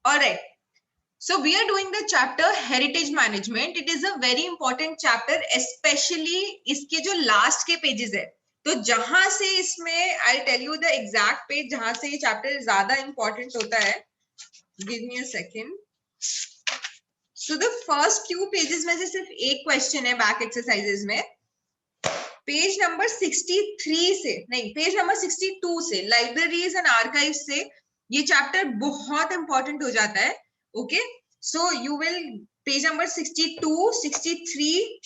All right. So we are doing the chapter heritage management. It is a very important chapter, especially इसके जो last के pages है. तो जहां से इसमें I'll tell you the exact page जहां से ये chapter ज्यादा important होता है. Give me a second. So the first few pages में से सिर्फ एक question है back exercises में. पेज नंबर 63 से नहीं, पेज नंबर 62 से, लाइब्रेरीज एंड आर्काइव से ये चैप्टर बहुत इंपॉर्टेंट हो जाता है. Okay, so you will page number 62, 63,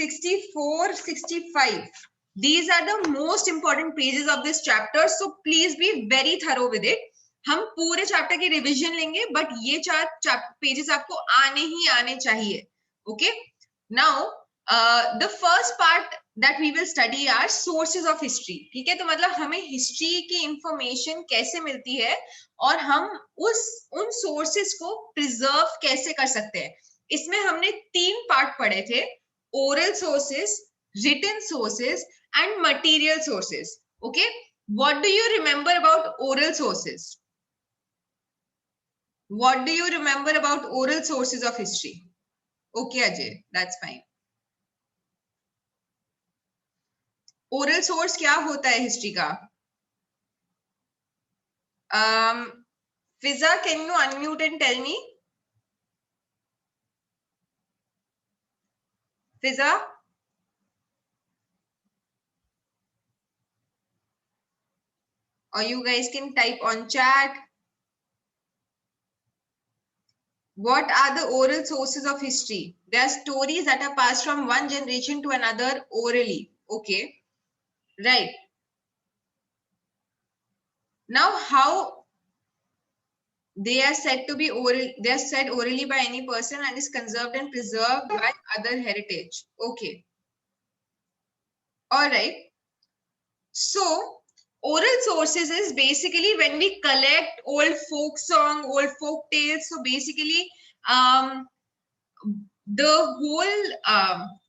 64, 65. These are the most important pages of this chapter, so please be very thorough with it. हम पूरे चैप्टर की रिवीजन लेंगे, बट ये चार पेजेस आपको आने ही आने चाहिए. Okay, now the first part that we will study are sources of history. ठीक है, तो मतलब हमें हिस्ट्री की इंफॉर्मेशन कैसे मिलती है और हम उन सोर्सेज को प्रिजर्व कैसे कर सकते हैं. इसमें हमने 3 पार्ट पढ़े थे: oral sources, written sources, and material sources. Okay, what do you remember about oral sources? What do you remember about oral sources of history? Okay, Ajay, that's fine. Oral source क्या होता है history का? Fiza, can you unmute and tell me? Fiza, or you guys can type on chat. What are the oral sources of history? They are stories that are passed from one generation to another orally. Okay, right. Now, how they are said to be oral? They are said orally by any person and is conserved and preserved by other heritage. Okay. All right. So, oral sources is basically when we collect old folk song, old folk tales. So basically, the whole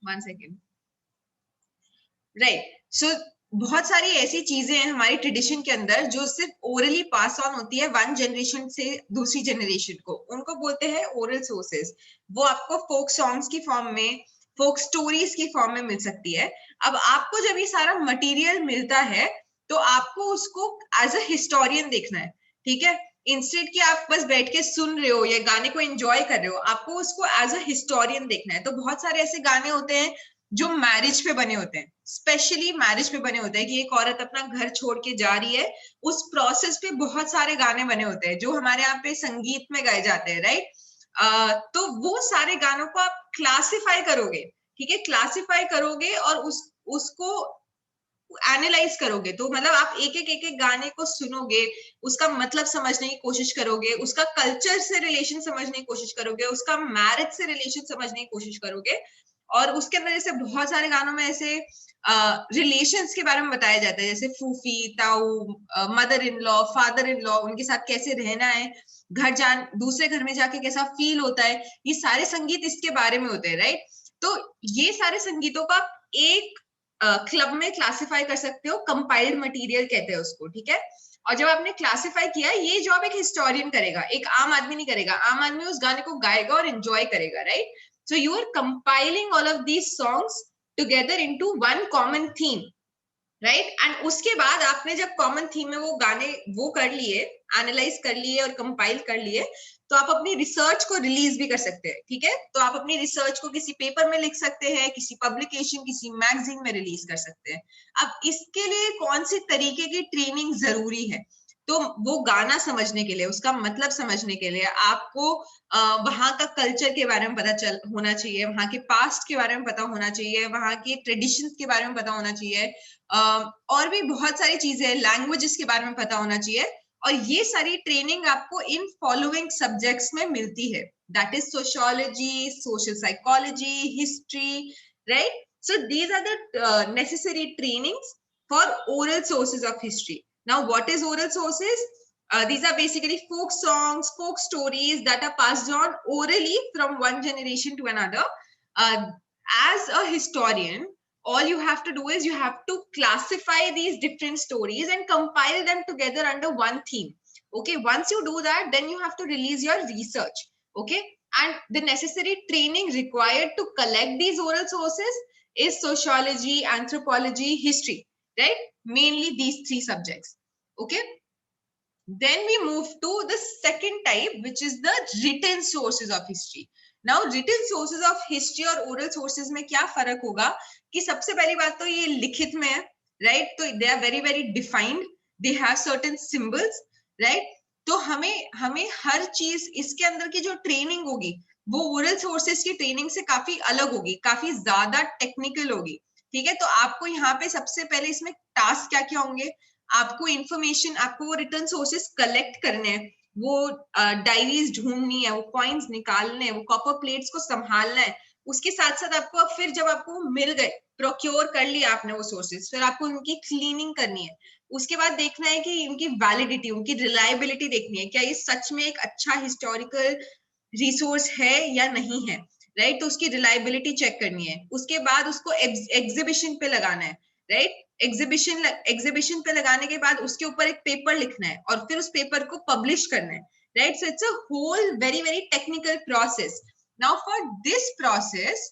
one second. Right. So बहुत सारी ऐसी चीजें हैं हमारी tradition के अंदर जो सिर्फ ओरली पास ऑन होती है वन जनरेशन से दूसरी जनरेशन को, उनको बोलते हैं ओरल सोर्सेज. वो आपको फोक सॉन्ग्स की फॉर्म में, फोक स्टोरीज की फॉर्म में मिल सकती है. अब आपको जब ये सारा मटेरियल मिलता है तो आपको उसको एज अ हिस्टोरियन देखना है. ठीक है, इंस्टेड कि आप बस बैठ के सुन रहे हो या गाने को एंजॉय कर रहे हो, आपको उसको एज अ हिस्टोरियन देखना है. तो बहुत सारे ऐसे गाने होते हैं जो मैरिज पे बने होते हैं, स्पेशली मैरिज पे बने होते हैं कि एक औरत अपना घर छोड़ के जा रही है, उस प्रोसेस पे बहुत सारे गाने बने होते हैं जो हमारे यहाँ पे संगीत में गाए जाते हैं. राइट, तो वो सारे गानों को आप क्लासिफाई करोगे. ठीक है, क्लासिफाई करोगे और उसको एनालाइज करोगे. तो मतलब आप एक एक गाने को सुनोगे, उसका मतलब समझने की कोशिश करोगे, उसका कल्चर से रिलेशन समझने की कोशिश करोगे, उसका मैरिज से रिलेशन समझने की कोशिश करोगे. और उसके अंदर जैसे बहुत सारे गानों में ऐसे रिलेशंस के बारे में बताया जाता है, जैसे फूफी, ताऊ, mother in law, father in law, उनके साथ कैसे रहना है, दूसरे घर में जाके कैसा फील होता है. ये सारे संगीत इसके बारे में होते हैं. राइट, तो ये सारे संगीतों का एक क्लब में क्लासिफाई कर सकते हो, कंपाइल्ड मटेरियल कहते हैं उसको. ठीक है, और जब आपने क्लासिफाई किया, ये जॉब एक हिस्टोरियन करेगा, एक आम आदमी नहीं करेगा. आम आदमी उस गाने को गाएगा और एंजॉय करेगा. Right, so you are compiling all of these songs together into one common theme, right? and उसके बाद आपने जब common theme में वो गाने वो कर लिए, एनालाइज कर लिए और कंपाइल कर लिए, तो आप अपनी रिसर्च को रिलीज भी कर सकते हैं. ठीक है, तो आप अपनी रिसर्च को किसी पेपर में लिख सकते हैं, किसी पब्लिकेशन, किसी मैगजीन में रिलीज कर सकते हैं. अब इसके लिए कौन सी तरीके की ट्रेनिंग जरूरी है? तो वो गाना समझने के लिए, उसका मतलब समझने के लिए आपको वहां का कल्चर के बारे में पता होना चाहिए, वहां के पास्ट के बारे में पता होना चाहिए, वहां के ट्रेडिशंस के बारे में पता होना चाहिए, और भी बहुत सारी चीजें, लैंग्वेजेस के बारे में पता होना चाहिए. और ये सारी ट्रेनिंग आपको इन फॉलोइंग सब्जेक्ट्स में मिलती है, that is sociology, social psychology, history. Right, so these are the necessary trainings for oral sources of history. Now, what is oral sources? These are basically folk songs, folk stories that are passed on orally from one generation to another. As a historian, all you have to do is you have to classify these different stories and compile them together under one theme. Okay, once you do that, then you have to release your research. Okay, and the necessary training required to collect these oral sources is sociology, anthropology, history, right? Mainly these three subjects. Okay, then we move to the second type, which is the written sources of history. Now written sources of history और oral sources में क्या फर्क होगा कि सबसे पहली बात तो ये लिखित में है, right? तो they are very very defined, they have certain symbols, right? तो हमें हर चीज इसके अंदर की जो ट्रेनिंग होगी वो ओरल सोर्सेस की ट्रेनिंग से काफी अलग होगी, काफी ज्यादा टेक्निकल होगी। ठीक है, तो आपको यहाँ पे सबसे पहले इसमें टास्क क्या क्या होंगे, आपको इंफॉर्मेशन, आपको वो रिटर्न सोर्सेस कलेक्ट करने हैं, वो डायरीज ढूंढनी है, वो कॉइन्स निकालने हैं, वो कॉपर प्लेट्स को संभालना है। उसके साथ साथ आपको फिर जब आपको मिल गए, प्रोक्योर कर लिया आपने वो सोर्सेस, फिर आपको उनकी क्लीनिंग करनी है। उसके बाद देखना है कि उनकी वैलिडिटी, उनकी रिलायबिलिटी देखनी है, क्या ये सच में एक अच्छा हिस्टोरिकल रिसोर्स है या नहीं है, राइट? तो उसकी रिलायबिलिटी चेक करनी है। उसके बाद उसको एग्जीबिशन पे लगाना है, राइट? एग्जीबिशन पे लगाने के बाद उसके ऊपर एक पेपर लिखना है और फिर उस पेपर को पब्लिश करना है, right? So it's a whole very very technical process. Now for this process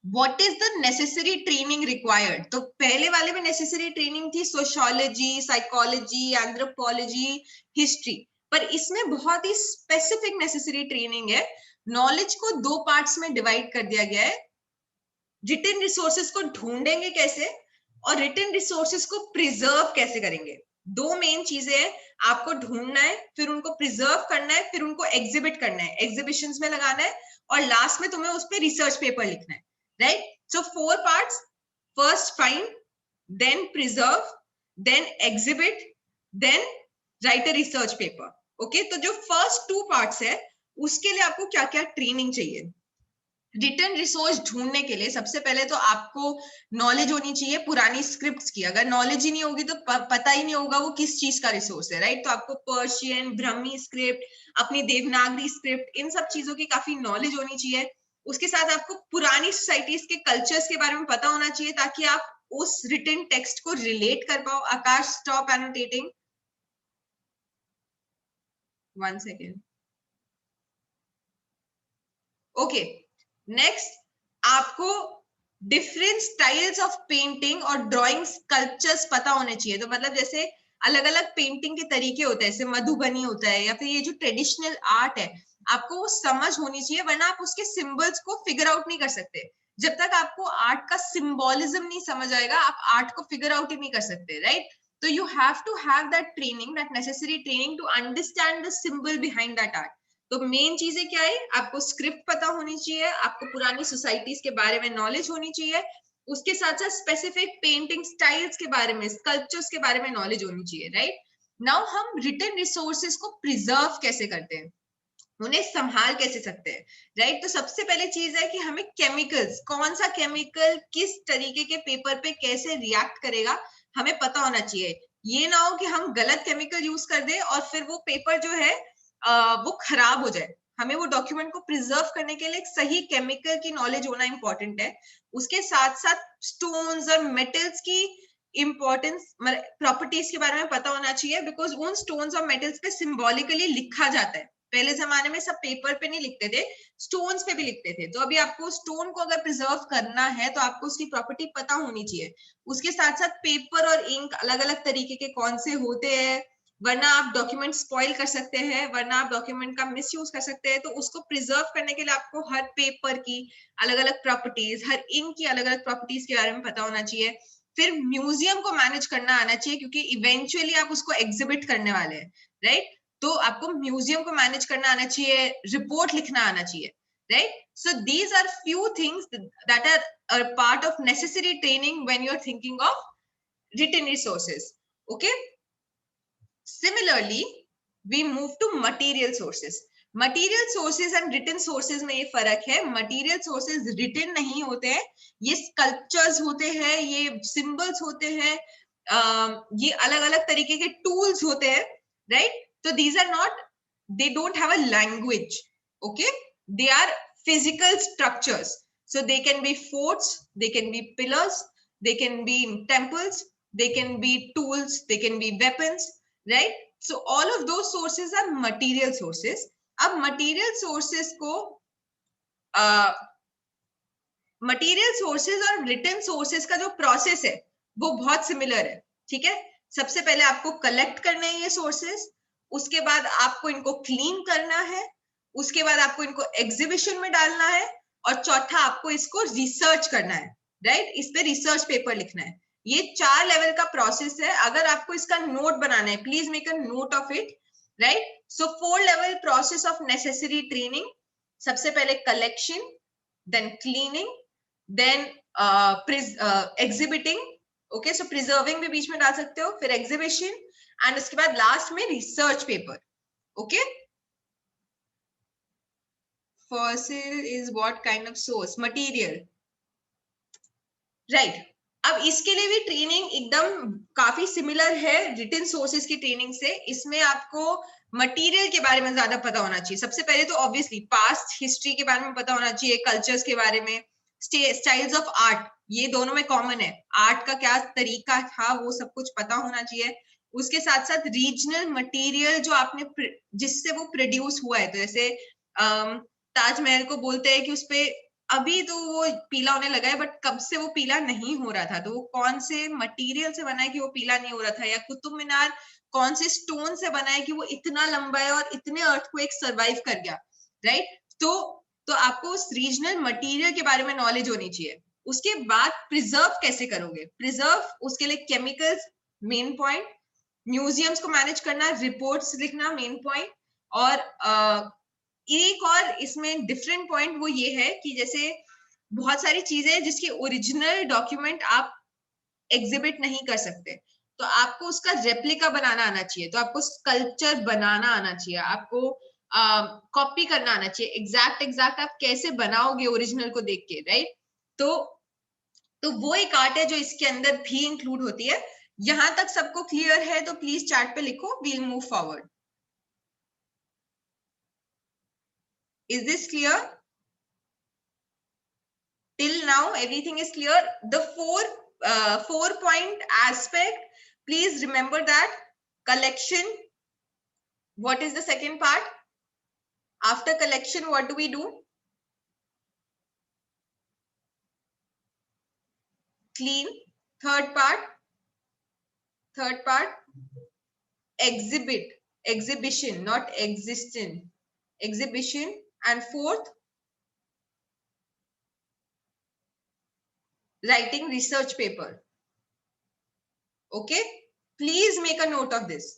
what is the necessary training required? तो पहले वाले में नेसेसरी ट्रेनिंग थी सोशियोलॉजी, साइकोलॉजी, एंथ्रोपोलॉजी, हिस्ट्री, पर इसमें बहुत ही स्पेसिफिक नेसेसरी ट्रेनिंग है। नॉलेज को दो पार्ट्स में डिवाइड कर दिया गया है। रिटन रिसोर्सेस को ढूंढेंगे कैसे और रिटन रिसोर्सेस को प्रिजर्व कैसे करेंगे। दो मेन चीजें हैं, आपको ढूंढना है, फिर उनको प्रिजर्व करना है, फिर उनको एग्जिबिट करना है, एग्जीबिशंस में लगाना है, और लास्ट में तुम्हें उस पर रिसर्च पेपर लिखना है, right? So 4 parts, first find, then preserve, then exhibit, then write a research paper. Okay, तो जो फर्स्ट 2 पार्ट्स है उसके लिए आपको क्या क्या ट्रेनिंग चाहिए। रिटर्न रिसोर्स ढूंढने के लिए सबसे पहले तो आपको नॉलेज होनी चाहिए पुरानी स्क्रिप्ट्स की। अगर नॉलेज ही नहीं होगी तो पता ही नहीं होगा वो किस चीज का रिसोर्स है, राइट? तो आपको पर्शियन, ब्रह्मी स्क्रिप्ट, अपनी देवनागरी स्क्रिप्ट, इन सब चीजों की काफी नॉलेज होनी चाहिए। उसके साथ आपको पुरानी सोसाइटीज के कल्चर्स के बारे में पता होना चाहिए ताकि आप उस रिटन टेक्स्ट को रिलेट कर पाओ। आकाश, स्टॉप एनोटेटिंग, 1 सेकेंड। ओके, नेक्स्ट आपको डिफरेंट स्टाइल्स ऑफ पेंटिंग और ड्राइंग स्कल्पचर्स पता होने चाहिए। तो मतलब जैसे अलग अलग पेंटिंग के तरीके होते हैं, जैसे मधुबनी होता है या फिर ये जो ट्रेडिशनल आर्ट है, आपको वो समझ होनी चाहिए, वरना आप उसके सिंबल्स को फिगर आउट नहीं कर सकते। जब तक आपको आर्ट का सिंबोलिज्म नहीं समझ आएगा, आप आर्ट को फिगर आउट ही नहीं कर सकते, राइट? तो you have to have that training, that necessary training to understand the symbol behind that art. तो मेन चीजें क्या है, आपको स्क्रिप्ट पता होनी चाहिए, आपको पुरानी सोसाइटीज के बारे में नॉलेज होनी चाहिए, उसके साथ साथ स्पेसिफिक पेंटिंग स्टाइल्स के बारे में, स्कल्पचर्स के बारे में नॉलेज होनी चाहिए, राइट? नाउ हम रिटन रिसोर्सेज को प्रिजर्व कैसे करते हैं, उन्हें संभाल कैसे सकते हैं, राइट? तो सबसे पहले चीज है कि हमें केमिकल्स, कौन सा केमिकल किस तरीके के पेपर पे कैसे रिएक्ट करेगा, हमें पता होना चाहिए। ये ना हो कि हम गलत केमिकल यूज कर दें और फिर वो पेपर जो है वो खराब हो जाए। हमें वो डॉक्यूमेंट को प्रिजर्व करने के लिए एक सही केमिकल की नॉलेज होना इंपॉर्टेंट है। उसके साथ साथ स्टोन्स और मेटल्स की इंपॉर्टेंस, प्रॉपर्टीज के बारे में पता होना चाहिए, बिकॉज उन स्टोन्स और मेटल्स पे सिंबॉलिकली लिखा जाता है। पहले जमाने में सब पेपर पे नहीं लिखते थे, स्टोन्स पे भी लिखते थे। तो अभी आपको स्टोन को अगर प्रिजर्व करना है तो आपको उसकी प्रॉपर्टी पता होनी चाहिए। उसके साथ साथ पेपर और इंक अलग अलग तरीके के कौन से होते हैं, वरना आप डॉक्यूमेंट स्पॉइल कर सकते हैं, वरना आप डॉक्यूमेंट का मिसयूज कर सकते हैं। तो उसको प्रिजर्व करने के लिए आपको हर पेपर की अलग अलग प्रॉपर्टीज, हर इंक की अलग अलग प्रॉपर्टीज के बारे में पता होना चाहिए। फिर म्यूजियम को मैनेज करना आना चाहिए, क्योंकि इवेंचुअली आप उसको एग्जिबिट करने वाले हैं, राइट? तो आपको म्यूजियम को मैनेज करना आना चाहिए, रिपोर्ट लिखना आना चाहिए, right? So these are few things that are a part of necessary training when you're thinking of written resources. Okay, similarly we move to material sources. Material sources and written sources में ये फर्क है। Material sources written नहीं होते हैं, ये sculptures होते हैं, ये सिंबल्स होते हैं, ये अलग अलग तरीके के टूल्स होते हैं, राइट? तो these are not, they don't have a language, okay? They are physical structures, so they can be forts, they can be pillars, they can be temples, they can be tools, they can be weapons, right? So all of those sources are material sources. अब material sources को material sources और written sources का जो process है वो बहुत similar है, ठीक है। सबसे पहले आपको कलेक्ट करना है ये सोर्सेज, उसके बाद आपको इनको क्लीन करना है, उसके बाद आपको इनको एग्जीबिशन में डालना है, और चौथा आपको इसको रिसर्च करना है, राइट। इस पे रिसर्च पेपर लिखना है। ये 4 लेवल का प्रोसेस है। अगर आपको इसका नोट बनाना है, please make a note of it, right. So 4 level process of necessary training. सबसे पहले collection, then cleaning, then exhibiting, okay, so preserving भी बीच में डाल सकते हो, फिर एग्जीबिशन, एंड उसके बाद लास्ट में research paper, okay. Fossil is what kind of source? Material, right. अब इसके लिए भी ट्रेनिंग एकदम काफी सिमिलर है रिटन सोर्सेज की ट्रेनिंग से। इसमें आपको मटेरियल के बारे में ज्यादा पता होना चाहिए। सबसे पहले तो ऑब्वियसली पास्ट हिस्ट्री के बारे में पता होना चाहिए, कल्चर्स के बारे में, स्टाइल्स ऑफ आर्ट, ये दोनों में कॉमन है। आर्ट का क्या तरीका था वो सब कुछ पता होना चाहिए। उसके साथ साथ रीजनल मटेरियल जो आपने जिससे वो प्रोड्यूस हुआ है, तो जैसे ताजमहल को बोलते हैं कि उसपे अभी तो वो पीला होने लगा है, बट कब से वो पीला नहीं हो रहा था, तो वो कौन से मटेरियल से बना है कि वो पीला नहीं हो रहा था। या कुतुब मीनार कौन से स्टोन से बना है कि वो इतना लंबा है और इतने अर्थक्वेक सर्वाइव कर गया, राइट। तो आपको उस रीजनल मटेरियल के बारे में नॉलेज होनी चाहिए। उसके बाद प्रिजर्व कैसे करोगे? प्रिजर्व, उसके लिए केमिकल्स मेन पॉइंट, म्यूजियम्स को मैनेज करना, रिपोर्ट्स लिखना मेन पॉइंट, और एक और इसमें डिफरेंट पॉइंट वो ये है कि जैसे बहुत सारी चीजें जिसकी ओरिजिनल डॉक्यूमेंट आप एग्जिबिट नहीं कर सकते, तो आपको उसका रेप्लिका बनाना आना चाहिए, तो आपको स्कल्पचर बनाना आना चाहिए, आपको कॉपी करना आना चाहिए, एग्जैक्ट आप कैसे बनाओगे ओरिजिनल को देख के, राइट। तो वो एक आर्ट है जो इसके अंदर भी इंक्लूड होती है। यहां तक सबको क्लियर है तो प्लीज चैट पे लिखो, we'll move forward. Is this clear? Till now everything is clear. The 4 point aspect, please remember that. Collection, what is the second part? After collection, what do we do? Clean. Third part, exhibition, not existent, exhibition. And fourth, writing research paper. Okay, please make a note of this.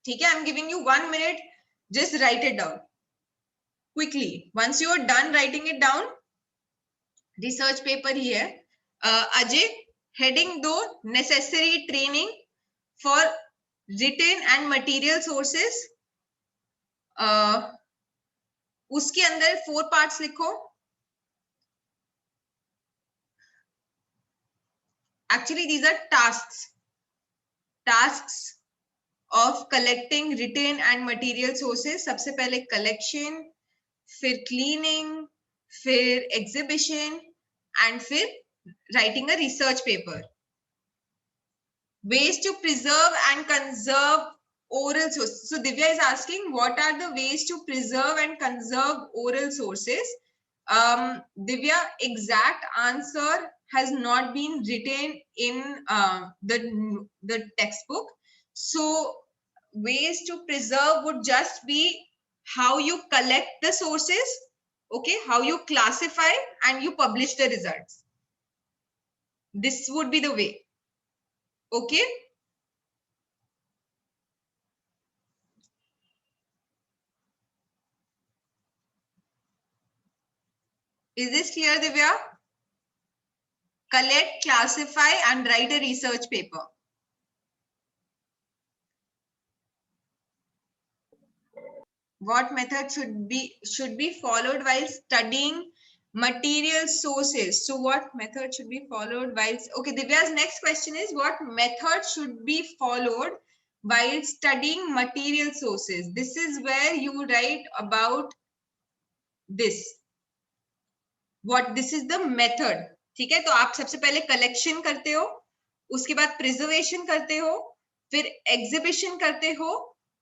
Okay, I'm giving you 1 minute, just write it down quickly. Once you are done writing it down, research paper ही है। Ajay, heading 2, necessary training for written and material sources. उसके अंदर 4 parts लिखो। Actually these are tasks of collecting written and material sources. सबसे पहले collection, फिर cleaning, फिर exhibition, and फिर writing a research paper. Ways to preserve and conserve oral sources. So Divya is asking, what are the ways to preserve and conserve oral sources? Divya, exact answer has not been written in the textbook. So ways to preserve would just be how you collect the sources, okay, how you classify and you publish the results. This would be the way, okay. Is this clear, Divya? Collect, classify and write a research paper. What method should be followed while studying material sources? So what method should be followed while, okay, Divya's next question is, what method should be followed while studying material sources? This is where you write about this. What this is the method, ठीक है। तो आप सबसे पहले collection करते हो, उसके बाद प्रिजर्वेशन करते हो, फिर एग्जीबिशन करते हो,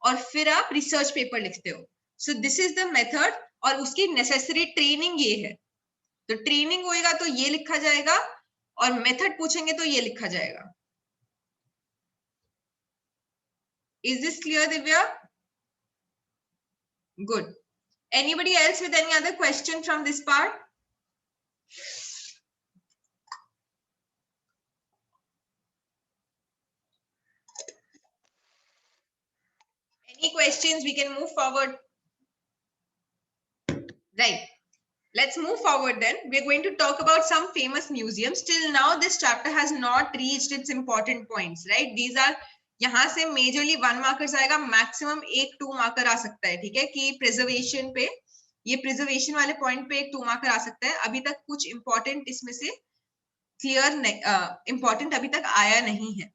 और फिर आप रिसर्च पेपर लिखते हो. So this is the method, और उसकी नेसेसरी ट्रेनिंग ये है. तो ट्रेनिंग होएगा तो ये लिखा जाएगा, और मेथड पूछेंगे तो ये लिखा जाएगा. Is this clear Divya? Good. Anybody else with any other question from this part? Any questions? We can move forward. Right. Let's move forward then. We're going to talk about some famous museums. Till now, this chapter has not reached its important points, right? These are, यहाँ से majorly 1 markers आएगा, maximum 1-2 marker आ सकता है, ठीक है? कि preservation पे, ये preservation वाले point पे 1-2 marker आ सकता है. अभी तक कुछ important इसमें से clear important अभी तक आया नहीं है.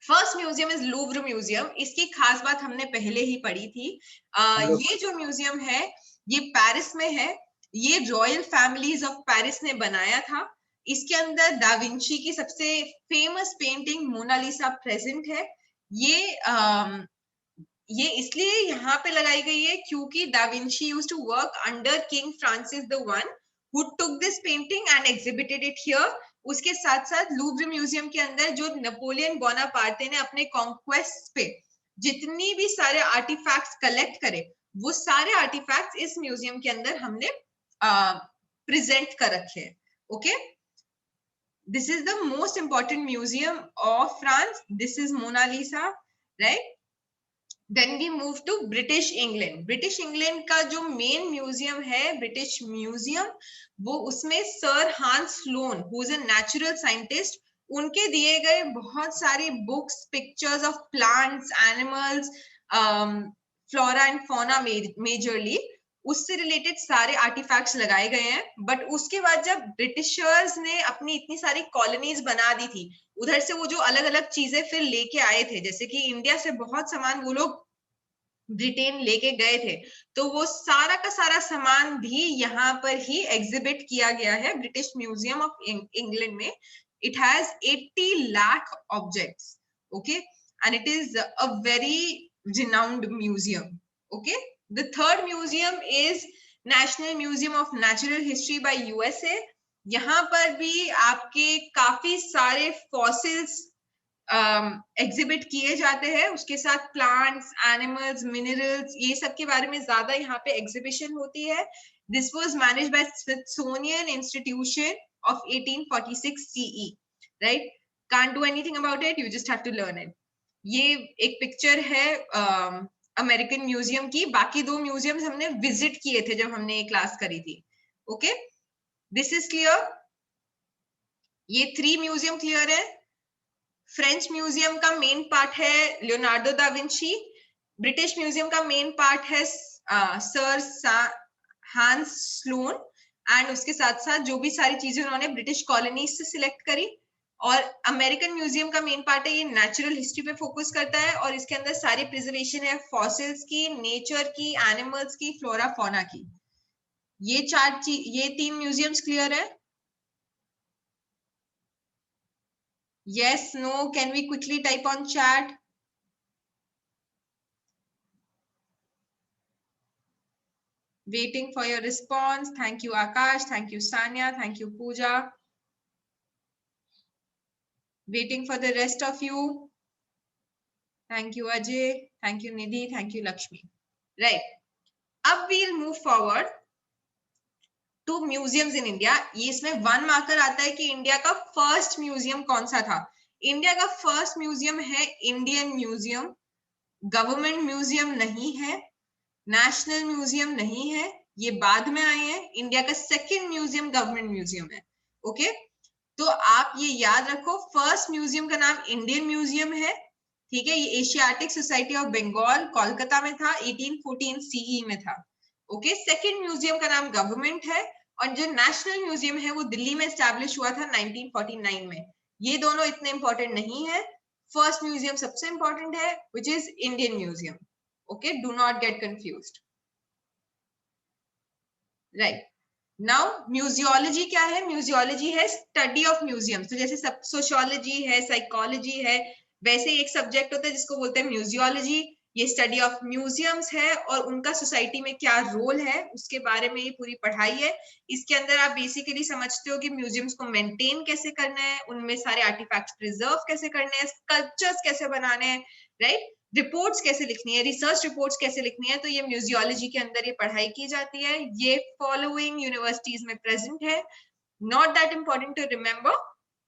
First museum is Louvre museum. इसकी खास बात हमने पहले ही पढ़ी थी. ये जो म्यूजियम है ये पेरिस में है. ये रॉयल फैमिलीज ऑफ पेरिस ने बनाया था. इसके अंदर दा विंची की सबसे फेमस पेंटिंग मोनालिसा प्रेजेंट है. ये इसलिए यहाँ पे लगाई गई है क्योंकि Da Vinci used to work under king Francis the one who took this painting and exhibited it here. उसके साथ साथ लूव्र म्यूजियम के अंदर जो नेपोलियन बोनापार्टे ने अपने कॉन्क्वेस्ट पे जितनी भी सारे आर्टिफैक्ट्स कलेक्ट करे, वो सारे आर्टिफैक्ट्स इस म्यूजियम के अंदर हमने प्रेजेंट कर रखे हैं. Okay, this is the most important museum of France. This is Mona Lisa, right? Then we move to British England. British England का जो मेन म्यूजियम है ब्रिटिश म्यूजियम, वो उसमें sir Hans Sloane, who is a natural scientist, उनके दिए गए बहुत सारी books, pictures of plants, animals, flora and fauna majorly, उससे रिलेटेड सारे आर्टिफैक्ट्स लगाए गए हैं. बट उसके बाद जब ब्रिटिशर्स ने अपनी इतनी सारी कॉलोनीज बना दी थी, उधर से वो जो अलग अलग चीजें फिर लेके आए थे, जैसे कि इंडिया से बहुत सामान वो लोग ब्रिटेन लेके गए थे, तो वो सारा का सारा सामान भी यहाँ पर ही एग्जिबिट किया गया है ब्रिटिश म्यूजियम ऑफ इंग्लैंड में. It has 80 lakh objects. Okay, and it is a very renowned museum. Okay, the third museum is National Museum of Natural History by USA. यहाँ पर भी आपके काफी सारे फॉसिल्स एग्जिबिट किए जाते हैं, उसके साथ प्लांट्स, एनिमल्स, मिनरल्स, ये सब के बारे में ज्यादा यहाँ पे एग्जिबिशन होती है. This was managed by Smithsonian Institution of 1846 CE, right? Can't do anything about it, you just have to learn it. ये एक पिक्चर है अमेरिकन म्यूजियम की. बाकी 2 म्यूजियम्स हमने विजिट किए थे जब हमने ये क्लास करी थी. Okay, this is clear. ये 3 म्यूजियम क्लियर है. फ्रेंच म्यूजियम का मेन पार्ट है Leonardo da Vinci. British museum का मेन पार्ट है सर हांस स्लोन, एंड उसके साथ साथ जो भी सारी चीजें उन्होंने ब्रिटिश कॉलोनीज से सिलेक्ट करी. और अमेरिकन म्यूजियम का मेन पार्ट है, ये नेचुरल हिस्ट्री पे फोकस करता है, और इसके अंदर सारी प्रिजर्वेशन है फॉसिल्स की, नेचर की, एनिमल्स की, फ्लोरा फौना की. ये 3 म्यूजियम्स क्लियर है? Yes, no, can we quickly type on chat? Waiting for your response. Thank you, Akash. Thank you, Sanya. Thank you, Pooja. Waiting for the rest of you. Thank you, Ajay. Thank you, Nidhi. Thank you, Lakshmi. Right. अब we'll move forward to museums in India. ये इसमें 1 marker आता है कि India का first museum कौन सा था. इंडिया का फर्स्ट म्यूजियम है इंडियन म्यूजियम. गवर्नमेंट म्यूजियम नहीं है, नेशनल म्यूजियम नहीं है, ये बाद में आए हैं. इंडिया का सेकंड म्यूजियम गवर्नमेंट म्यूजियम है. ओके, तो आप ये याद रखो, फर्स्ट म्यूजियम का नाम इंडियन म्यूजियम है, ठीक है? ये Asiatic Society of Bengal Kolkata में था, 1814 CE में था. ओके, सेकंड म्यूजियम का नाम गवर्नमेंट है, और जो नेशनल म्यूजियम है वो दिल्ली में एस्टैब्लिश हुआ था 1949 में. ये दोनों इतने इंपॉर्टेंट नहीं है. फर्स्ट म्यूजियम सबसे इंपॉर्टेंट है, which is Indian Museum. Okay, do not get confused. Right. Now, museology क्या है? Museology है study of museums. तो जैसे sociology है, psychology है, वैसे एक सब्जेक्ट होता है जिसको बोलते हैं museology. ये स्टडी ऑफ म्यूजियम्स है और उनका सोसाइटी में क्या रोल है उसके बारे में ये पूरी पढ़ाई है। इसके अंदर आप बेसिकली समझते हो कि म्यूजियम्स को मेंटेन कैसे करना है, उनमें सारे आर्टिफैक्ट्स प्रिजर्व कैसे करने हैं, स्कल्पचर्स कैसे बनाने हैं, राइट, रिपोर्ट्स कैसे लिखनी है, रिसर्च रिपोर्ट्स कैसे लिखनी है, तो ये म्यूजियोलॉजी के अंदर ये पढ़ाई की जाती है। ये फॉलोइंग यूनिवर्सिटीज में प्रेजेंट है। Not that important to remember,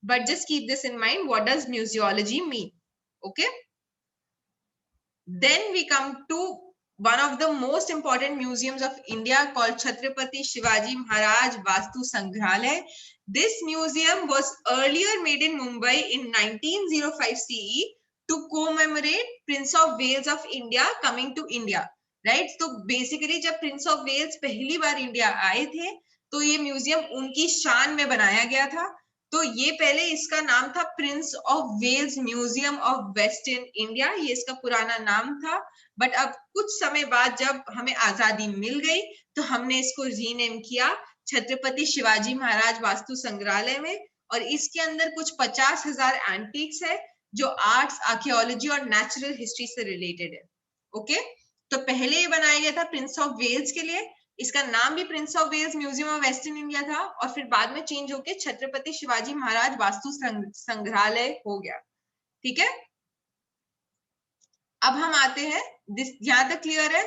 but just keep this in mind. What does museology mean? Okay. Then we come to one of the most important museums of India called Chhatrapati Shivaji Maharaj Vastu Sangrahalaya. This museum was earlier made in Mumbai in 1905 CE to commemorate Prince of Wales of India coming to India. Right? So basically जब Prince of Wales पहली बार India आए थे तो ये museum उनकी शान में बनाया गया था। तो ये पहले इसका नाम था Prince of Wales Museum of Western India, ये इसका पुराना नाम था। बट अब कुछ समय बाद जब हमें आजादी मिल गई तो हमने इसको रीनेम किया छत्रपति शिवाजी महाराज वास्तु संग्रहालय में। और इसके अंदर कुछ 50,000 एंटीक्स है जो आर्ट्स, आर्कियोलॉजी और नेचुरल हिस्ट्री से रिलेटेड है। ओके, तो पहले ये बनाया गया था प्रिंस ऑफ वेल्स के लिए, इसका नाम भी Prince of Wales Museum of Western India था और फिर बाद में चेंज होके छत्रपति शिवाजी महाराज वास्तु संग्रहालय हो गया। ठीक है, अब हम आते हैं, यहां तक क्लियर है?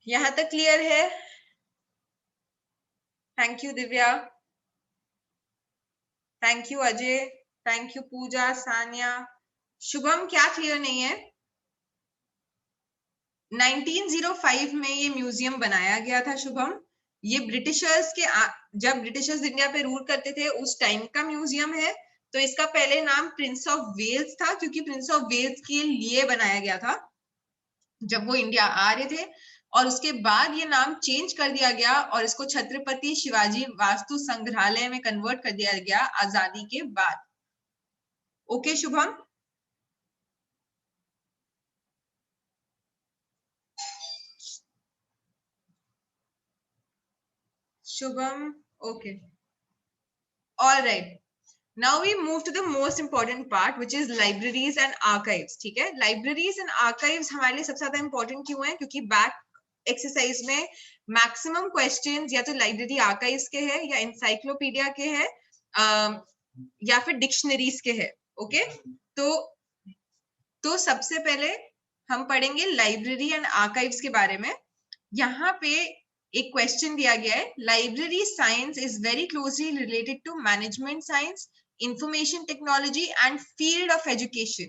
यहां तक क्लियर है? Thank you Divya, thank you Ajay, thank you Pooja, Sania, Shubham. क्या क्लियर नहीं है? 1905 में ये म्यूजियम बनाया गया था शुभम। ये ब्रिटिशर्स के जब ब्रिटिशर्स इंडिया पे रूल करते थे उस टाइम का म्यूजियम है। तो इसका पहले नाम प्रिंस ऑफ वेल्स था क्योंकि प्रिंस ऑफ वेल्स के लिए बनाया गया था जब वो इंडिया आ रहे थे, और उसके बाद ये नाम चेंज कर दिया गया और इसको छत्रपति शिवाजी वास्तु संग्रहालय में कन्वर्ट कर दिया गया आजादी के बाद। Okay Shubham, Shubham, okay, all right. Now we move to the most important part, which is libraries and archives. ठीक है, libraries and archives हमारे लिए सबसे ज्यादा important क्यों है? क्योंकि बैक एक्सरसाइज में मैक्सिमम क्वेश्चंस या तो लाइब्रेरी आर्काइव्स के हैं या इंसाइक्लोपीडिया के हैं या फिर डिक्शनरीज के हैं। ओके, तो सबसे पहले हम पढ़ेंगे लाइब्रेरी एंड आर्काइव्स के बारे में। यहाँ पे एक क्वेश्चन दिया गया है, library science is very closely related to management science, information technology and field of education.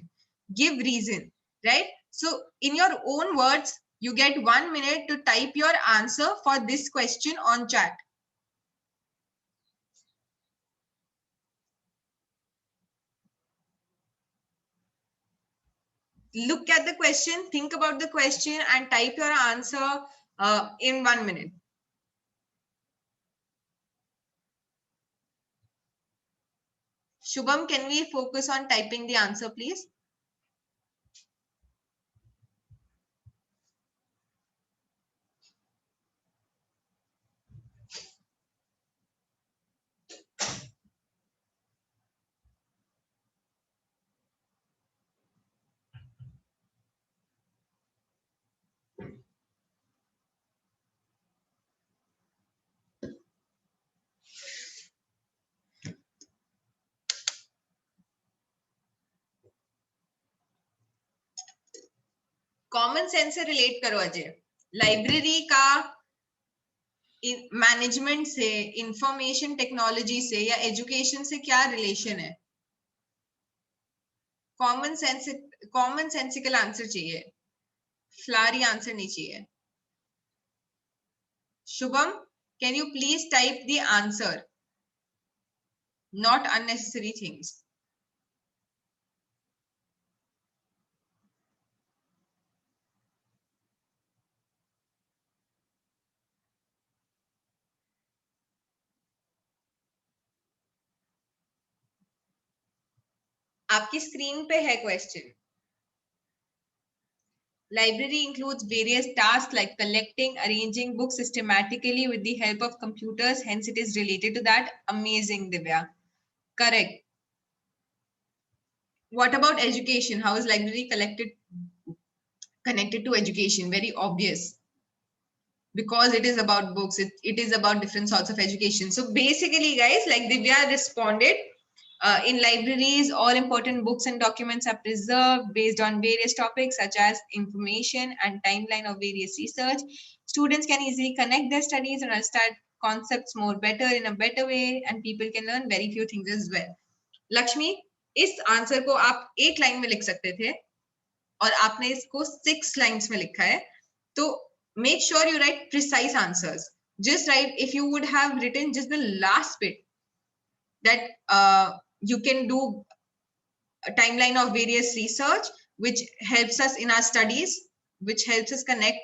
Give reason, right? So in your own words, you get 1 minute to type your answer for this question on chat. Look at the question, think about the question and type your answer in 1 minute. Shubham, can we focus on typing the answer, please? Common sense से relate करो Ajay. Library का management से, information technology से या education से क्या relation है? Common sensical answer चाहिए, फ्लारी आंसर नहीं चाहिए। Shubham, can you please type the answer, not unnecessary things. आपकी स्क्रीन पे है question. Library includes various tasks like collecting, arranging books systematically with the help of computers. Hence, it is related to that. Amazing, Divya. Correct. What about education? How is library connected to education? Very obvious, because it is about books. It is about different sorts of education. So basically, guys, like Divya responded, in libraries, all important books and documents are preserved based on various topics such as information and timeline of various research. Students can easily connect their studies and understand concepts more better in a better way, and people can learn very few things as well. Lakshmi, इस answer को आप एक line में लिख सकते थे और आपने इसको 6 लाइन्स में लिखा है. तो make sure you write precise answers. Just write, if you would have written just the last bit, that you can do a timeline of various research which helps us in our studies, which helps us connect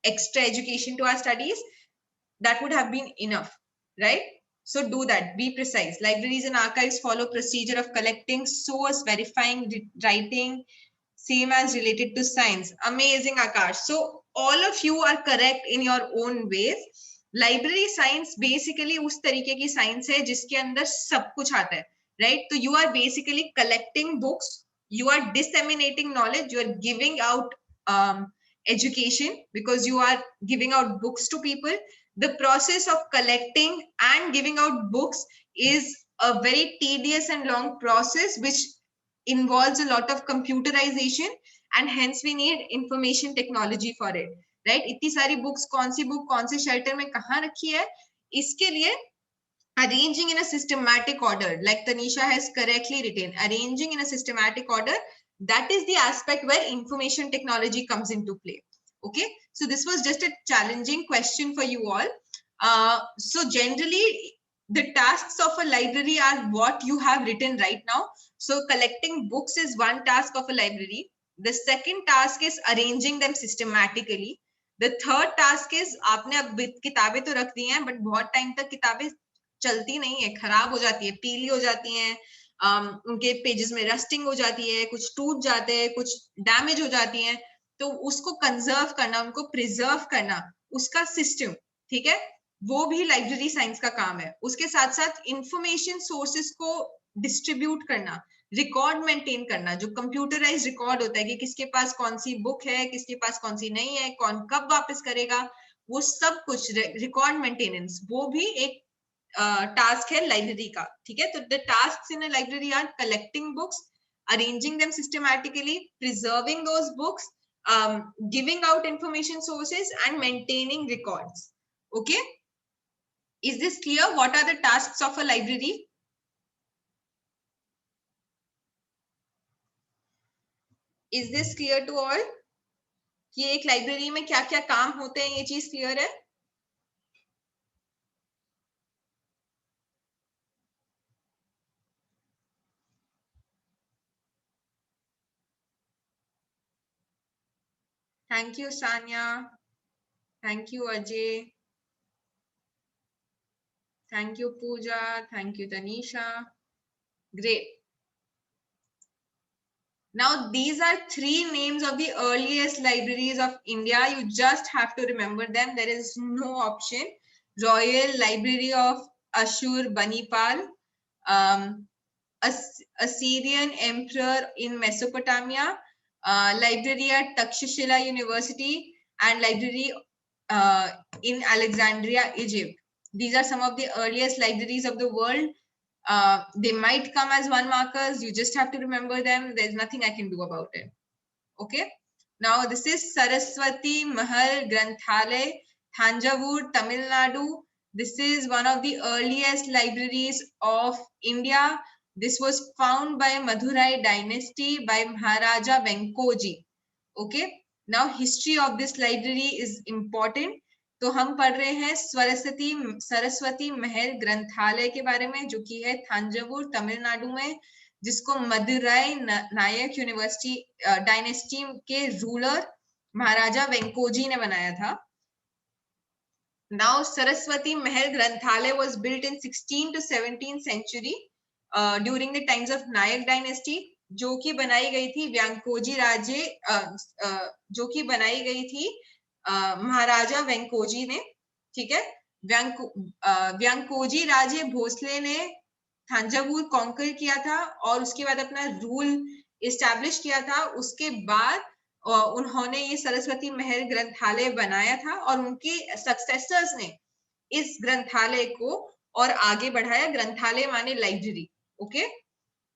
extra education to our studies, that would have been enough, right? So do that, be precise. Libraries and archives follow procedure of collecting, source, verifying, writing, same as related to science. Amazing, Akash. So all of you are correct in your own ways. Library science basically उस तरीके की science है जिसके अंदर सब कुछ आता है, right? So you are basically collecting books, you are disseminating knowledge, you are giving out education because you are giving out books to people. The process of collecting and giving out books is a very tedious and long process which involves a lot of computerization, and hence we need information technology for it, right? इतनी सारी books, कौन सी book कौन से shelter में कहाँ रखी है, इसके लिए arranging in a systematic order, like Tanisha has correctly written, arranging in a systematic order, that is the aspect where information technology comes into play. Okay, so this was just a challenging question for you all. So generally the tasks of a library are what you have written right now. So collecting books is one task of a library. The second task is arranging them systematically. The third task is आपने अब किताबें तो रख दी हैं, but बहुत time तक किताबें चलती नहीं है, खराब हो जाती है, पीली हो जाती हैं, उनके पेजेस में रस्टिंग हो जाती है, कुछ टूट जाते हैं, कुछ डैमेज हो जाती हैं. तो उसको कंजर्व करना, उनको प्रिजर्व करना, उसका सिस्टम, ठीक है, वो भी लाइब्रेरी साइंस का काम है. उसके साथ साथ इंफॉर्मेशन सोर्सेस को डिस्ट्रीब्यूट करना, रिकॉर्ड मेंटेन करना, जो कंप्यूटराइज रिकॉर्ड होता है कि किसके पास कौन सी बुक है, किसके पास कौन सी नहीं है, कौन कब वापस करेगा, वो सब कुछ रिकॉर्ड मेंटेनेंस, वो भी एक टास्क है लाइब्रेरी का. ठीक है, तो the tasks in a library are collecting books, arranging them systematically, preserving those books, giving out information sources, and maintaining records. Okay, is this clear? What are the tasks of a library? Is this clear to all? कि एक library में क्या क्या काम होते हैं, ये चीज क्लियर है? Thank you, Sanya. Thank you, Ajay. Thank you, Pooja. Thank you, Tanisha. Great. Now, these are 3 names of the earliest libraries of India. You just have to remember them. There is no option. Royal Library of Ashurbanipal, Assyrian Emperor in Mesopotamia, library at Takshashila University, and library in Alexandria, Egypt. These are some of the earliest libraries of the world. They might come as 1 markers. You just have to remember them. There's nothing I can do about it. Okay. Now this is Saraswati Mahal Granthalaya, Thanjavur, Tamil Nadu. This is one of the earliest libraries of India. This was found by Madurai dynasty by Maharaja Venkoji. Okay. Now history of this library is important. तो हम पढ़ रहे हैं सरस्वती महल ग्रंथालय के बारे में, जो कि है थांजावुर तमिलनाडु में, जिसको मदुराई नायक यूनिवर्सिटी डायनेस्टी के रूलर महाराजा वेंकोजी ने बनाया था. Now Saraswati Mahal Granthalaya was built in 16th to 17th century during the times of Nayak dynasty, जो कि बनाई गई थी व्यंकोजी राजे, जो कि बनाई गई थी महाराजा वेंकोजी ने. ठीक है, व्यंकोजी राजे भोसले ने थांजावुर कॉन्कर किया था और उसके बाद अपना रूल इस्टेब्लिश किया था। उसके बाद उन्होंने ये सरस्वती महल ग्रंथालय बनाया था और उनके सक्सेसर्स ने इस ग्रंथालय को और आगे बढ़ाया। ग्रंथालय माने लाइब्रेरी, ओके।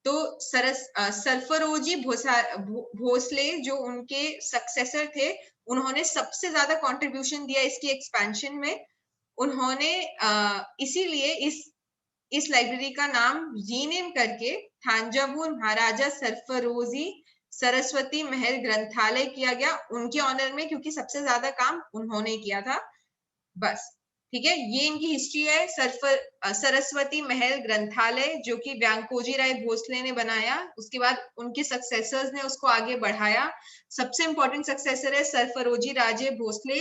तो सरफरोजी भोसले जो उनके सक्सेसर थे, उन्होंने सबसे ज्यादा कंट्रीब्यूशन दिया इसकी एक्सपेंशन में। उन्होंने इसीलिए इस लाइब्रेरी का नाम रीनेम करके थांजावुर महाराजा सरफरोजी सरस्वती महल ग्रंथालय किया गया, उनके ऑनर में, क्योंकि सबसे ज्यादा काम उन्होंने किया था। बस, ठीक है। ये इनकी हिस्ट्री है। सरस्वती महल ग्रंथालय जो कि व्यांकोजी राय भोसले ने बनाया, उसके बाद उनके सक्सेसर्स ने उसको आगे बढ़ाया। सबसे इंपॉर्टेंट सक्सेसर है सरफरोजी राजे भोसले।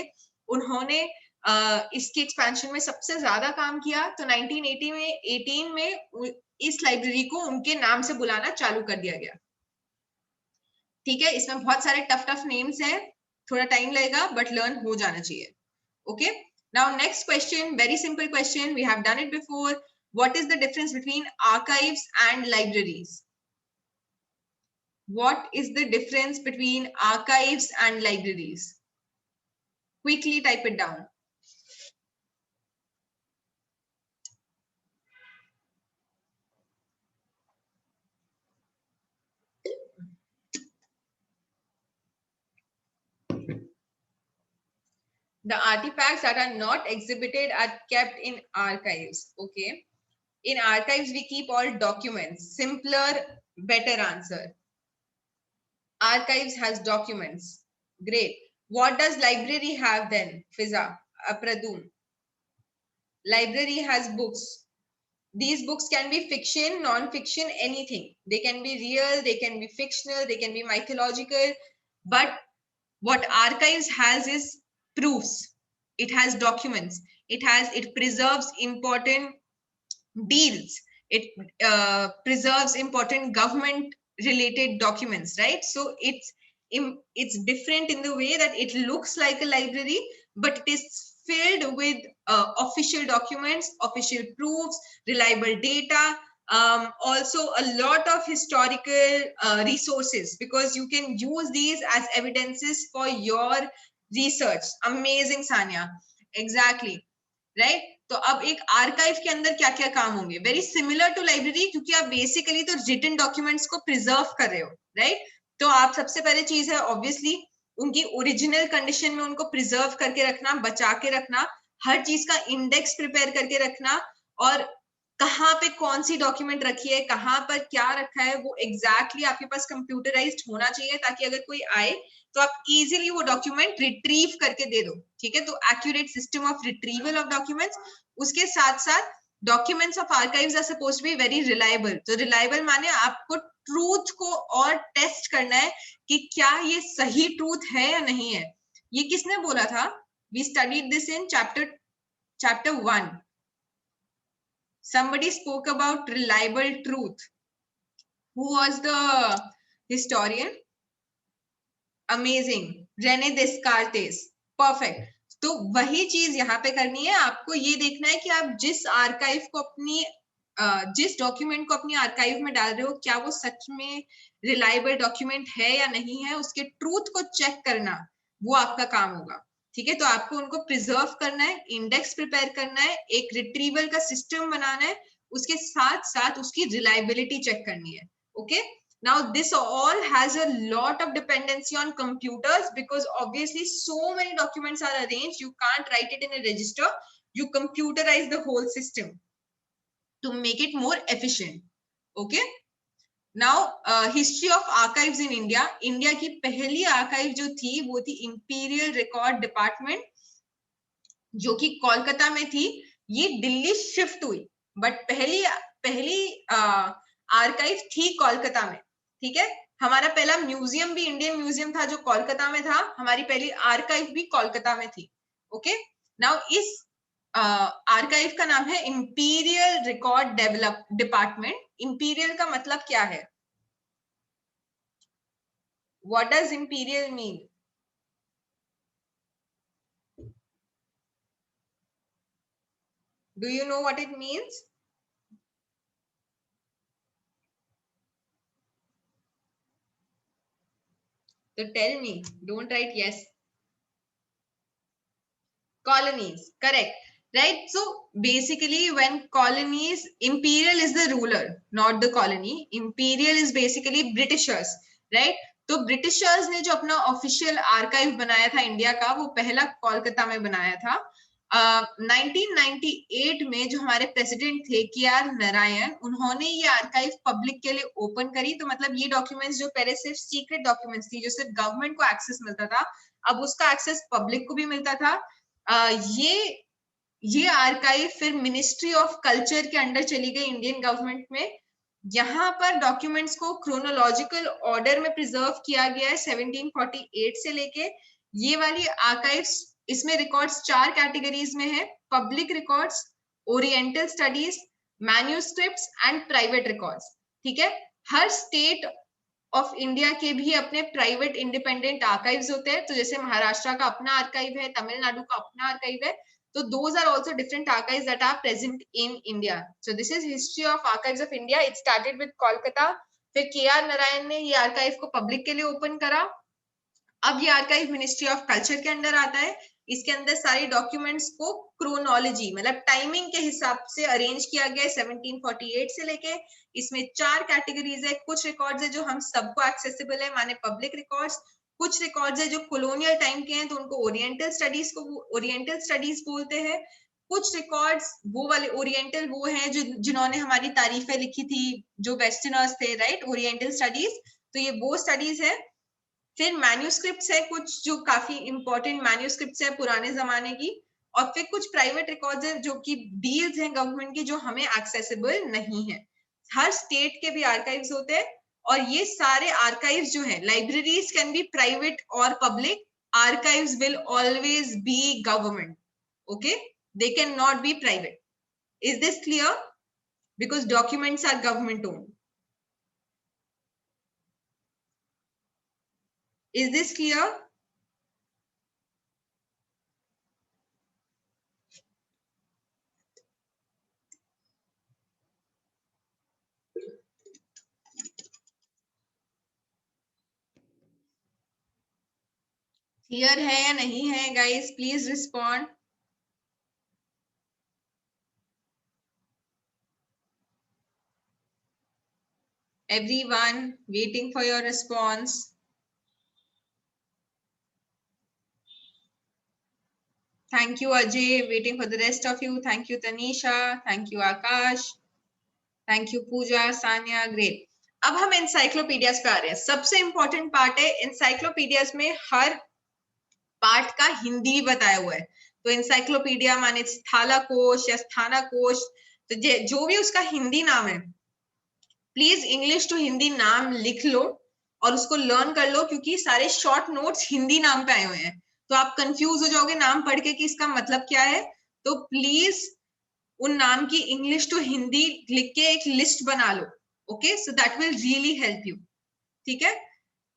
उन्होंने इसकी एक्सपेंशन में सबसे ज्यादा काम किया। तो 1918 में इस लाइब्रेरी को उनके नाम से बुलाना चालू कर दिया गया। ठीक है, इसमें बहुत सारे टफ टफ नेम्स हैं, थोड़ा टाइम लगेगा बट लर्न हो जाना चाहिए। Okay, now next question, very simple question, we have done it before. What is the difference between archives and libraries? What is the difference between archives and libraries? Quickly type it down. The artifacts that are not exhibited are kept in archives. Okay, in archives we keep all documents. Simpler, better answer. Archives has documents. Great. What does library have then? Fiza, Pradum. Library has books. These books can be fiction, non-fiction, anything. They can be real, they can be fictional, they can be mythological. But what archives has is proofs. It has documents. It preserves important deals. It preserves important government related documents, right? So it's different in the way that it looks like a library, but it is filled with official documents, official proofs, reliable data, also a lot of historical resources, because you can use these as evidences for your research. Amazing, Sanya. Exactly, right? तो अब एक archive के अंदर क्या क्या काम होंगे? Very similar to library, क्योंकि आप बेसिकली तो रिटन डॉक्यूमेंट्स को प्रिजर्व कर रहे हो, राइट? तो आप सबसे पहले चीज है ऑब्वियसली उनकी ओरिजिनल कंडीशन में उनको प्रिजर्व करके रखना, बचा के रखना, हर चीज का इंडेक्स प्रिपेयर करके रखना, और कहाँ पे कौन सी डॉक्यूमेंट रखी है, कहाँ पर क्या रखा है, वो एग्जैक्टली आपके पास कंप्यूटराइज्ड होना चाहिए, ताकि अगर कोई आए तो आप इजीली वो डॉक्यूमेंट रिट्रीव करके दे दो। ठीक है, तो accurate system of retrieval of documents. उसके साथ साथ documents of archives are supposed to be very reliable. तो रिलायबल माने आपको ट्रूथ को और टेस्ट करना है कि क्या ये सही ट्रूथ है या नहीं है। ये किसने बोला था? We studied this in chapter 1. Somebody spoke about reliable truth. Who was the historian? Amazing, Rene Descartes. Perfect. तो वही चीज यहाँ पे करनी है। आपको ये देखना है कि आप जिस आर्काइव को अपनी जिस डॉक्यूमेंट को अपनी आर्काइव में डाल रहे हो, क्या वो सच में रिलायबल डॉक्यूमेंट है या नहीं है, उसके ट्रूथ को चेक करना वो आपका काम होगा। ठीक है, तो आपको उनको प्रिजर्व करना है, इंडेक्स प्रिपेयर करना है, एक रिट्रीवल का सिस्टम बनाना है, उसके साथ साथ उसकी रिलायबिलिटी चेक करनी है। Okay, now this all has a lot of dependency on computers, because obviously so many documents are arranged, you can't write it in a register, you computerize the whole system to make it more efficient. Okay, now history of archives in India. India की पहली archive जो थी वो थी imperial record department, जो कि कोलकाता में थी। ये दिल्ली शिफ्ट हुई, बट पहली आर्काइव थी कोलकाता में। ठीक है, हमारा पहला म्यूजियम भी इंडियन म्यूजियम था जो कोलकाता में था, हमारी पहली आर्काइव भी कोलकाता में थी। ओके, नाउ इस आर्काइव का नाम है imperial record develop department. Imperial का मतलब क्या है? What does imperial mean? Do you know what it means? तो tell me, don't write yes. Colonies, correct. Right, so basically when colonies, imperial is the ruler, not the colony. Imperial is basically Britishers, right? तो Britishers ने जो अपना official archive बनाया था India का, वो पहला कोलकाता में बनाया था. 1998 में जो हमारे प्रेसिडेंट थे के.आर. नारायण, उन्होंने ये आर्काइव पब्लिक के लिए ओपन करी. तो मतलब ये डॉक्यूमेंट्स जो पहले सिर्फ सीक्रेट डॉक्यूमेंट्स थी, जो सिर्फ गवर्नमेंट को एक्सेस मिलता था, अब उसका एक्सेस पब्लिक को भी मिलता था. ये आर्काइव फिर मिनिस्ट्री ऑफ कल्चर के अंडर चली गई इंडियन गवर्नमेंट में. यहाँ पर डॉक्यूमेंट्स को क्रोनोलॉजिकल ऑर्डर में प्रिजर्व किया गया है 1748 से लेके. ये वाली आर्काइव्स, इसमें रिकॉर्ड्स 4 कैटेगरीज में है: public records, oriental studies, manuscripts and private records. ठीक है, हर स्टेट ऑफ इंडिया के भी अपने प्राइवेट इंडिपेंडेंट आर्काइव्स होते हैं. तो जैसे महाराष्ट्र का अपना आर्काइव है, तमिलनाडु का अपना आर्काइव है. तो those are also different archives that are present in India. So this is history of archives of India. It started with Kolkata. फिर के.आर. नारायण ने ये आर्काइव को पब्लिक के लिए ओपन करा. अब ये आर्काइव मिनिस्ट्री ऑफ कल्चर के अंदर आता है. इसके अंदर सारी डॉक्यूमेंट्स को क्रोनोलॉजी, मतलब टाइमिंग के हिसाब से अरेंज किया गया है 1748 से लेके. इसमें 4 कैटेगरीज है. कुछ रिकॉर्ड्स है जो हम सबको एक्सेसिबल है, माने पब्लिक रिकॉर्ड्स. कुछ रिकॉर्ड्स है जो कॉलोनियल टाइम के हैं, तो उनको ओरिएंटल स्टडीज बोलते हैं. कुछ रिकॉर्ड्स वो वाले ओरिएंटल वो हैं जो जिन्होंने हमारी तारीफें लिखी थी, जो वेस्टर्नर्स थे, राइट, ओरिएंटल स्टडीज. तो ये वो स्टडीज है. फिर मैन्यूस्क्रिप्ट्स है कुछ जो काफी इंपॉर्टेंट मैन्यूस्क्रिप्ट्स है पुराने जमाने की. और फिर कुछ प्राइवेट रिकॉर्ड्स है जो कि डील्स हैं गवर्नमेंट की, जो हमें एक्सेसिबल नहीं है. हर स्टेट के भी आर्काइव्स होते हैं. और ये सारे आर्काइव्स जो हैं, लाइब्रेरीज कैन बी प्राइवेट और पब्लिक, archives will always be government. Okay, they can not be private. Is this clear? Because documents are government owned. Is this clear? Clear है या नहीं है guys? Please respond. Everyone waiting for your response. Thank you Ajay, waiting for the rest of you. Thank you Tanisha, thank you Akash, thank you Pooja, Sanya, great. अब हम encyclopedias पे आ रहे हैं. सबसे important part है encyclopedias में हर part का हिंदी बताया हुआ है. तो encyclopedia माने स्थाला कोश या स्थाना कोश, तो जो भी उसका हिंदी नाम है, प्लीज इंग्लिश टू हिंदी नाम लिख लो और उसको लर्न कर लो, क्योंकि सारे शॉर्ट नोट्स हिंदी नाम पे आए हुए हैं. तो आप कंफ्यूज हो जाओगे नाम पढ़ के कि इसका मतलब क्या है. तो प्लीज उन नाम की इंग्लिश टू हिंदी लिख के एक लिस्ट बना लो. Okay, so that will really help you. ठीक है,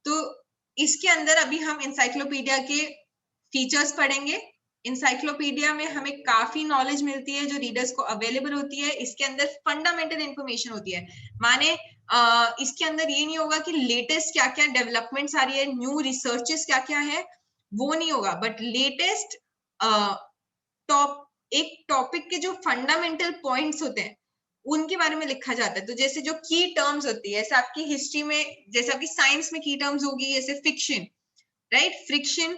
तो इसके अंदर अभी हम इंसाइक्लोपीडिया के फीचर्स पढ़ेंगे. इंसाइक्लोपीडिया में हमें काफी नॉलेज मिलती है जो रीडर्स को अवेलेबल होती है. इसके अंदर फंडामेंटल इंफॉर्मेशन होती है. माने इसके अंदर ये नहीं होगा कि लेटेस्ट क्या क्या डेवलपमेंट्स आ रही है, न्यू रिसर्चेस क्या क्या है, वो नहीं होगा. बट लेटेस्ट एक टॉपिक के जो फंडामेंटल पॉइंट्स होते हैं उनके बारे में लिखा जाता है. तो जैसे जो की टर्म्स होती है, जैसे आपकी हिस्ट्री में, जैसे आपकी साइंस में की टर्म्स होगी, जैसे फिक्शन, राइट, फ्रिक्शन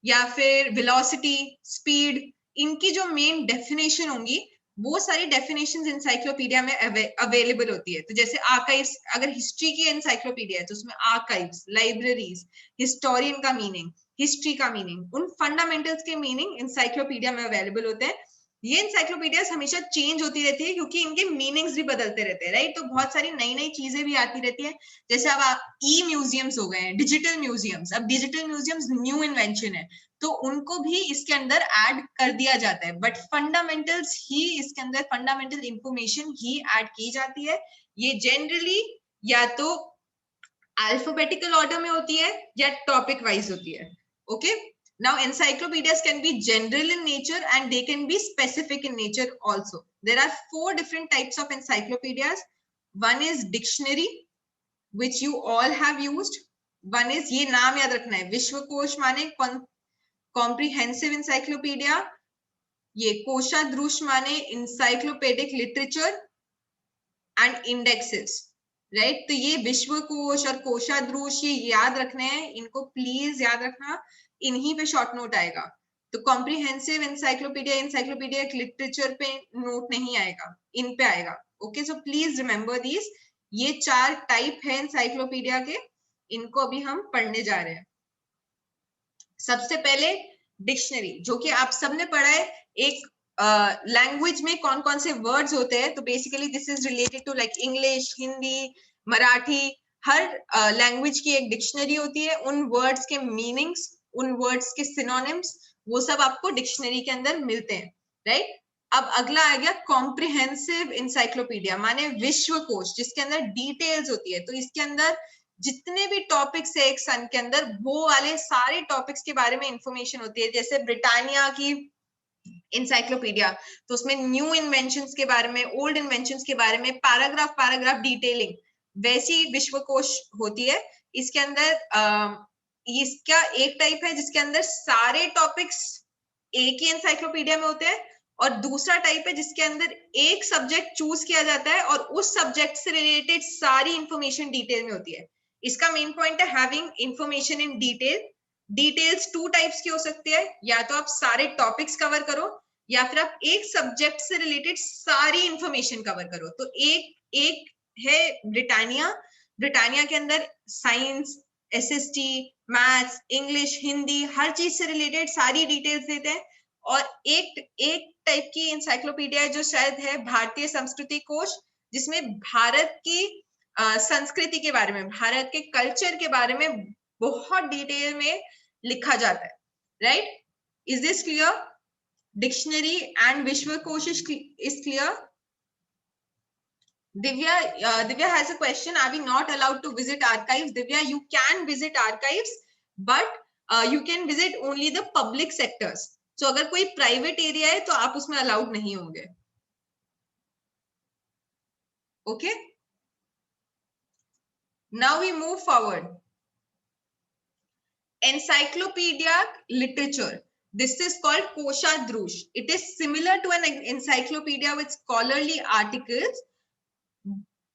या फिर वेलोसिटी, स्पीड, इनकी जो मेन डेफिनेशन होंगी वो सारी डेफिनेशंस इंसाइक्लोपीडिया में अवेलेबल होती है. तो जैसे आर्काइव्स, अगर हिस्ट्री की इंसाइक्लोपीडिया है तो उसमें आर्काइव्स, लाइब्रेरीज, हिस्टोरियन का मीनिंग, हिस्ट्री का मीनिंग, उन फंडामेंटल्स के मीनिंग इंसाइक्लोपीडिया में अवेलेबल होते हैं. ये इंसाइक्लोपीडियाज हमेशा चेंज होती रहती है क्योंकि इनके मीनिंग्स भी बदलते रहते हैं, राइट. तो बहुत सारी नई नई चीजें भी आती रहती है. जैसे अब ई म्यूजियम्स हो गए हैं, डिजिटल म्यूजियम्स. अब डिजिटल म्यूजियम्स न्यू इन्वेंशन है, तो उनको भी इसके अंदर ऐड कर दिया जाता है. बट फंडामेंटल्स ही इसके अंदर, फंडामेंटल इंफॉर्मेशन ही ऐड की जाती है. ये जनरली या तो अल्फाबेटिकल ऑर्डर में होती है या टॉपिक वाइज होती है. Okay, now encyclopedias can be general in nature and they can be specific in nature also. There are 4 different types of encyclopedias. One is dictionary, which you all have used. One is, ये नाम याद रखना है, विश्वकोश माने comprehensive encyclopedia, ये कोशाध्रुश माने इंसाइक्लोपेडिक literature and indexes, right. तो ये विश्वकोश और कोशाध्रुश ये याद रखने हैं, इनको प्लीज याद रखना, इन्हीं पे शॉर्ट नोट आएगा। तो कॉम्प्रिहेंसिव इंसाइक्लोपीडिया, इंसाइक्लोपीडिया लिटरेचर पे नोट नहीं आएगा, इन पे आएगा। Okay, so please remember this. ये 4 टाइप है इंसाइक्लोपीडिया के, इनको अभी हम पढ़ने जा रहे हैं। सबसे पहले डिक्शनरी, जो कि आप सबने पढ़ा है। एक लैंग्वेज में कौन कौन से वर्ड्स होते हैं, तो basically this is related to like English, Hindi, Marathi, हर लैंग्वेज की एक डिक्शनरी होती है। उन वर्ड्स के मीनिंग्स, उन वर्ड्स के सिनोनिम्स, वो सब आपको डिक्शनरी के अंदर मिलते हैं, राइट। अब अगला आ गया कॉम्प्रिहेंसिव इंसाइक्लोपीडिया, माने विश्वकोश, जिसके अंदर डिटेल्स होती है। तो इसके अंदर जितने भी टॉपिक्स है एक सन के अंदर, वो वाले सारे टॉपिक्स के बारे में इंफॉर्मेशन होती है। जैसे ब्रिटानिया की इंसाइक्लोपीडिया, तो उसमें न्यू इन्वेंशंस के बारे में, ओल्ड इन्वेंशंस के बारे में पैराग्राफ पैराग्राफ डिटेलिंग, वैसी विश्वकोश होती है। इसके अंदर इसका एक टाइप है जिसके अंदर सारे टॉपिक्स एक ही इंसाइक्लोपीडिया में होते हैं, और दूसरा टाइप है जिसके अंदर एक सब्जेक्ट चूज किया जाता है और उस सब्जेक्ट से रिलेटेड सारी इंफॉर्मेशन डिटेल में होती है। इसका मेन पॉइंट है having information in detail. Details 2 types की हो सकती है, या तो आप सारे टॉपिक्स कवर करो, या फिर आप एक सब्जेक्ट से रिलेटेड सारी इंफॉर्मेशन कवर करो। तो एक है ब्रिटानिया, ब्रिटानिया के अंदर science, SST, maths, English, Hindi, हर चीज से रिलेटेड सारी डिटेल्स देते हैं। और एक टाइप की इंसाइक्लोपीडिया जो शायद है भारतीय संस्कृति कोश, जिसमें भारत की संस्कृति के बारे में, भारत के कल्चर के बारे में बहुत डिटेल में लिखा जाता है, right. Is this clear? Dictionary and विश्वकोश is clear? Divya has a question. Are we not allowed to visit archives? Divya, you can visit archives, but you can visit only the public sectors. So अगर कोई private area है तो आप उसमें allowed नहीं होंगे. Okay? Now we move forward. Encyclopedia literature. This is called Koshadrush. It is similar to an encyclopedia with scholarly articles,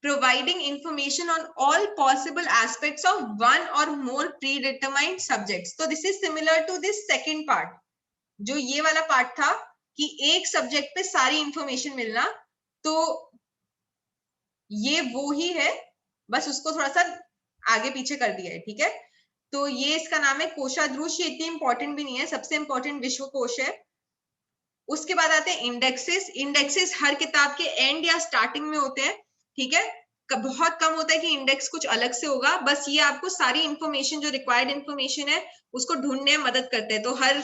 providing information on all possible aspects of one or more predetermined subjects. So this is similar to this second part. जो ये वाला part था कि एक subject पे सारी information मिलना, तो ये वो ही है, बस उसको थोड़ा सा आगे पीछे कर दिया है, ठीक है। तो ये इसका नाम है कोशाध्रुश। ये इतनी इंपॉर्टेंट भी नहीं है, सबसे इंपॉर्टेंट विश्वकोश है। उसके बाद आते हैं इंडेक्सेस। इंडेक्सेस हर किताब के एंड या स्टार्टिंग में होते हैं, ठीक है। बहुत कम होता है कि इंडेक्स कुछ अलग से होगा, बस ये आपको सारी इंफॉर्मेशन, जो रिक्वायर्ड इंफॉर्मेशन है, उसको ढूंढने में मदद करते हैं। तो हर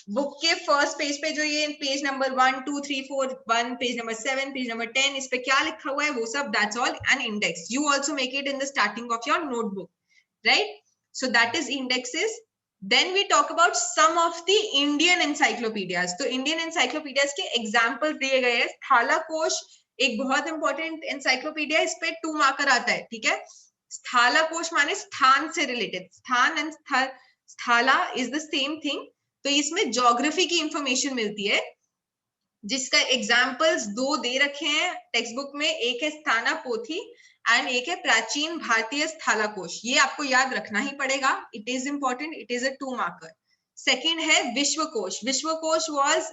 बुक के फर्स्ट पेज पे जो ये page number 1 2 3 4 1, page number 7, page number 10, इस पे क्या लिखा हुआ है वो सब, that's all an index. You also make it in the starting of your notebook, right. So that is indexes. Then we talk about some of the Indian encyclopedias. तो Indian encyclopedias के examples दिए गए हैं। स्थालाकोश एक बहुत important encyclopedia, इस पे 2 marker आता है, ठीक है। स्थालाकोश माने स्थान से रिलेटेड, स्थान एंड स्थाला इज द सेम थिंग। तो इसमें ज्योग्राफी की इंफॉर्मेशन मिलती है, जिसका एग्जाम्पल्स 2 दे रखे हैं टेक्स्ट बुक में। एक है स्थाना पोथी एंड एक है प्राचीन भारतीय स्थालाकोश। ये आपको याद रखना ही पड़ेगा, it is important, it is a 2 marker. Second है विश्वकोश। विश्वकोश वॉज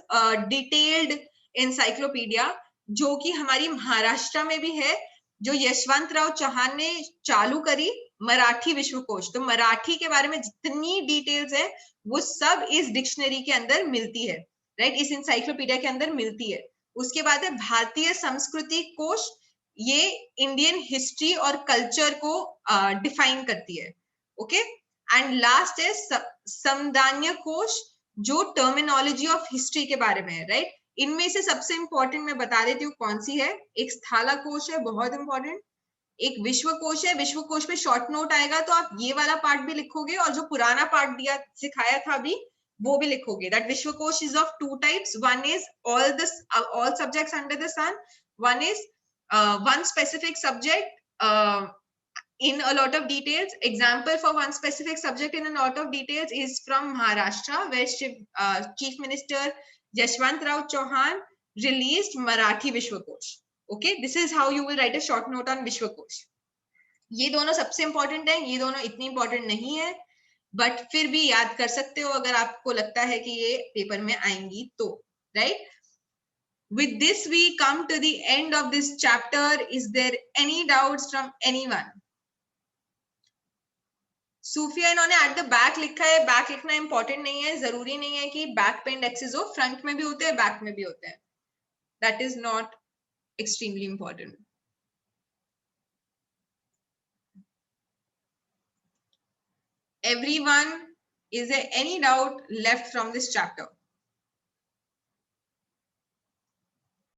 डिटेल्ड एनसाइक्लोपीडिया, जो कि हमारी महाराष्ट्र में भी है, जो यशवंत राव चौहान ने चालू करी, मराठी विश्वकोश। तो मराठी के बारे में जितनी डिटेल्स है वो सब इस डिक्शनरी के अंदर मिलती है, राइट, इस इंसाइक्लोपीडिया के अंदर मिलती है। उसके बाद है भारतीय संस्कृति कोश, ये इंडियन हिस्ट्री और कल्चर को डिफाइन करती है, ओके। एंड लास्ट है समदान्य कोश, जो टर्मिनोलॉजी ऑफ हिस्ट्री के बारे में है, राइट। इनमें से सबसे इंपॉर्टेंट मैं बता देती हूँ कौन सी है। एक स्थालाकोश है, बहुत इंपॉर्टेंट। एक विश्वकोश है। विश्वकोश पे शॉर्ट नोट आएगा, तो आप ये वाला पार्ट भी लिखोगे, और जो पुराना पार्ट दिया सिखाया था अभी वो भी लिखोगे। दैट विश्वकोश is of 2 types. One is all subjects under the sun. One is one specific subject in a lot of details. Example for one specific subject in a lot of details is from Maharashtra, where Chief Minister Yashwant Rao Chauhan released Marathi Vishwakosh. Okay, this is how you will write a short note on Vishwakosh. ये दोनों सबसे important है, ये दोनों इतनी important नहीं है, but फिर भी याद कर सकते हो अगर आपको लगता है कि ये पेपर में आएंगी तो, right? With this, we come to the end of this chapter. Is there any doubts from anyone? सूफिया इन्होंने एट द बैक लिखा है. बैक लिखना इंपॉर्टेंट नहीं है, जरूरी नहीं है कि बैक पे इंडेक्सेस हो, फ्रंट में भी होते हैं, बैक में भी होते हैं. That is not extremely important. Everyone, is there any doubt left from this chapter?